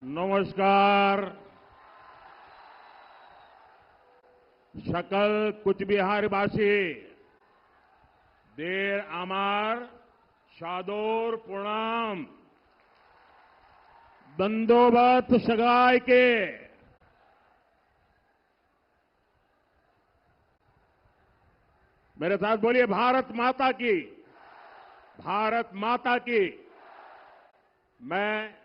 नमस्कार। सकल कुचबिहारवासी देर आमार सादर प्रणाम। दंडोबत सगाई के मेरे साथ बोलिए, भारत माता की, भारत माता की। मैं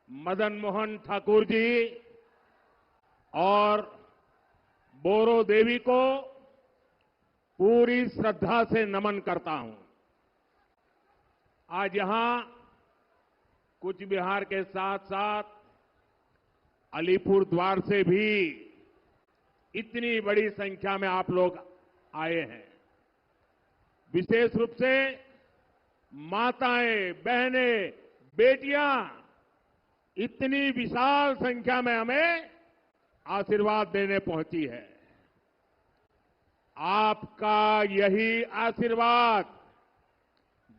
मदन मोहन ठाकुर जी और बोरो देवी को पूरी श्रद्धा से नमन करता हूं। आज यहां कूच बिहार के साथ साथ अलीपुर द्वार से भी इतनी बड़ी संख्या में आप लोग आए हैं। विशेष रूप से माताएं, बहनें, बेटियां इतनी विशाल संख्या में हमें आशीर्वाद देने पहुंची है। आपका यही आशीर्वाद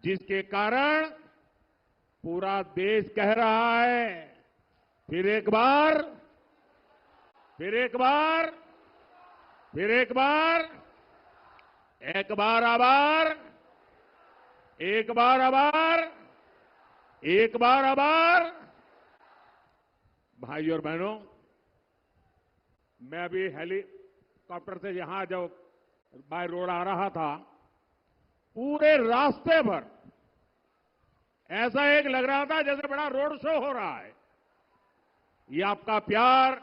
जिसके कारण पूरा देश कह रहा है, फिर एक बार, फिर एक बार, फिर एक बार, एक बार आभार, एक बार आभार, एक बार आभार। भाई और बहनों, मैं अभी हेलीकॉप्टर से यहां जो बाय रोड आ रहा था, पूरे रास्ते भर ऐसा एक लग रहा था जैसे बड़ा रोड शो हो रहा है। ये आपका प्यार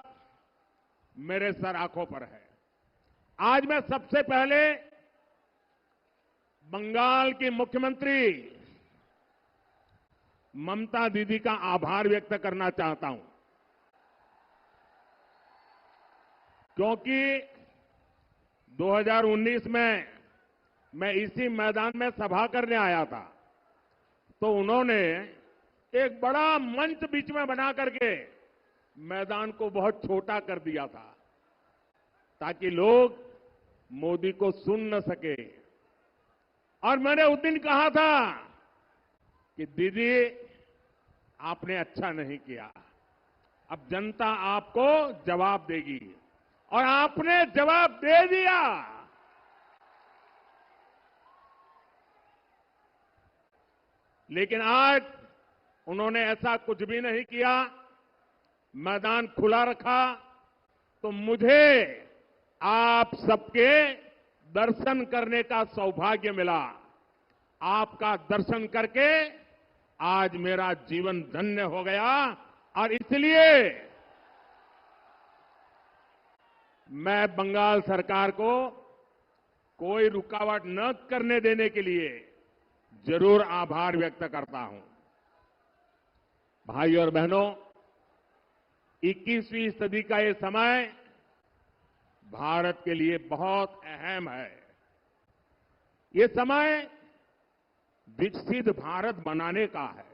मेरे सर आंखों पर है। आज मैं सबसे पहले बंगाल की मुख्यमंत्री ममता दीदी का आभार व्यक्त करना चाहता हूं, क्योंकि 2019 में मैं इसी मैदान में सभा करने आया था, तो उन्होंने एक बड़ा मंच बीच में बना करके मैदान को बहुत छोटा कर दिया था, ताकि लोग मोदी को सुन न सके। और मैंने उस दिन कहा था कि दीदी, आपने अच्छा नहीं किया, अब जनता आपको जवाब देगी, और आपने जवाब दे दिया। लेकिन आज उन्होंने ऐसा कुछ भी नहीं किया, मैदान खुला रखा, तो मुझे आप सबके दर्शन करने का सौभाग्य मिला। आपका दर्शन करके आज मेरा जीवन धन्य हो गया, और इसलिए मैं बंगाल सरकार को कोई रुकावट न करने देने के लिए जरूर आभार व्यक्त करता हूं। भाई और बहनों, 21वीं सदी का ये समय भारत के लिए बहुत अहम है। ये समय विकसित भारत बनाने का है,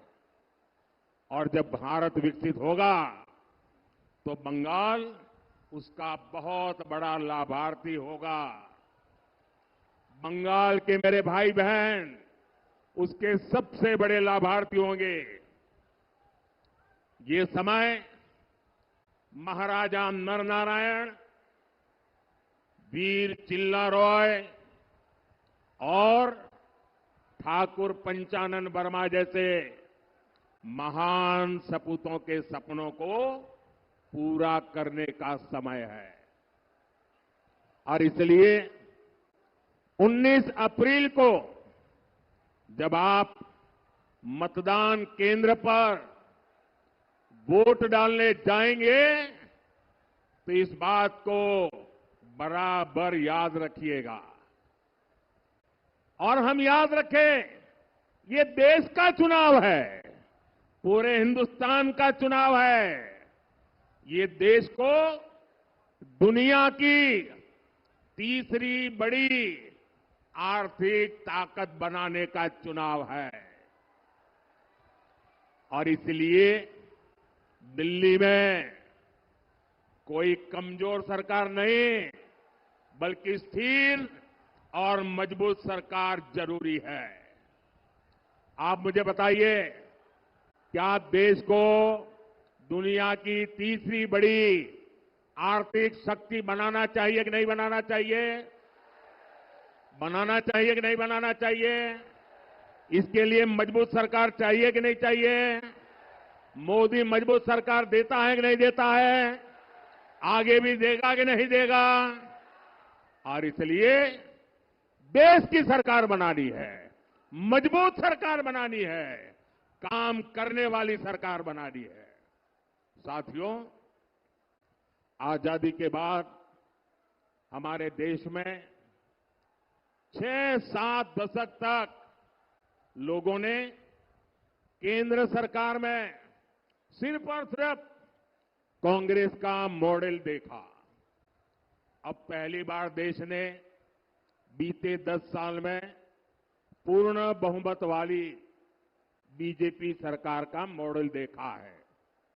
और जब भारत विकसित होगा तो बंगाल उसका बहुत बड़ा लाभार्थी होगा। बंगाल के मेरे भाई बहन उसके सबसे बड़े लाभार्थी होंगे। ये समय महाराजा नरनारायण, वीर चिल्ला रॉय और ठाकुर पंचानन वर्मा जैसे महान सपूतों के सपनों को पूरा करने का समय है। और इसलिए 19 अप्रैल को जब आप मतदान केंद्र पर वोट डालने जाएंगे, तो इस बात को बराबर याद रखिएगा। और हम याद रखें, ये देश का चुनाव है, पूरे हिंदुस्तान का चुनाव है। ये देश को दुनिया की तीसरी बड़ी आर्थिक ताकत बनाने का चुनाव है। और इसलिए दिल्ली में कोई कमजोर सरकार नहीं, बल्कि स्थिर और मजबूत सरकार जरूरी है। आप मुझे बताइए, क्या देश को दुनिया की तीसरी बड़ी आर्थिक शक्ति बनाना चाहिए कि नहीं बनाना चाहिए? बनाना चाहिए कि नहीं बनाना चाहिए? इसके लिए मजबूत सरकार चाहिए कि नहीं चाहिए? मोदी मजबूत सरकार देता है कि नहीं देता है? आगे भी देगा कि नहीं देगा? और इसलिए देश की सरकार बनानी है, मजबूत सरकार बनानी है, काम करने वाली सरकार बनानी है। साथियों, आजादी के बाद हमारे देश में 6-7 दशक तक लोगों ने केंद्र सरकार में सिर्फ और सिर्फ कांग्रेस का मॉडल देखा। अब पहली बार देश ने बीते 10 साल में पूर्ण बहुमत वाली बीजेपी सरकार का मॉडल देखा है।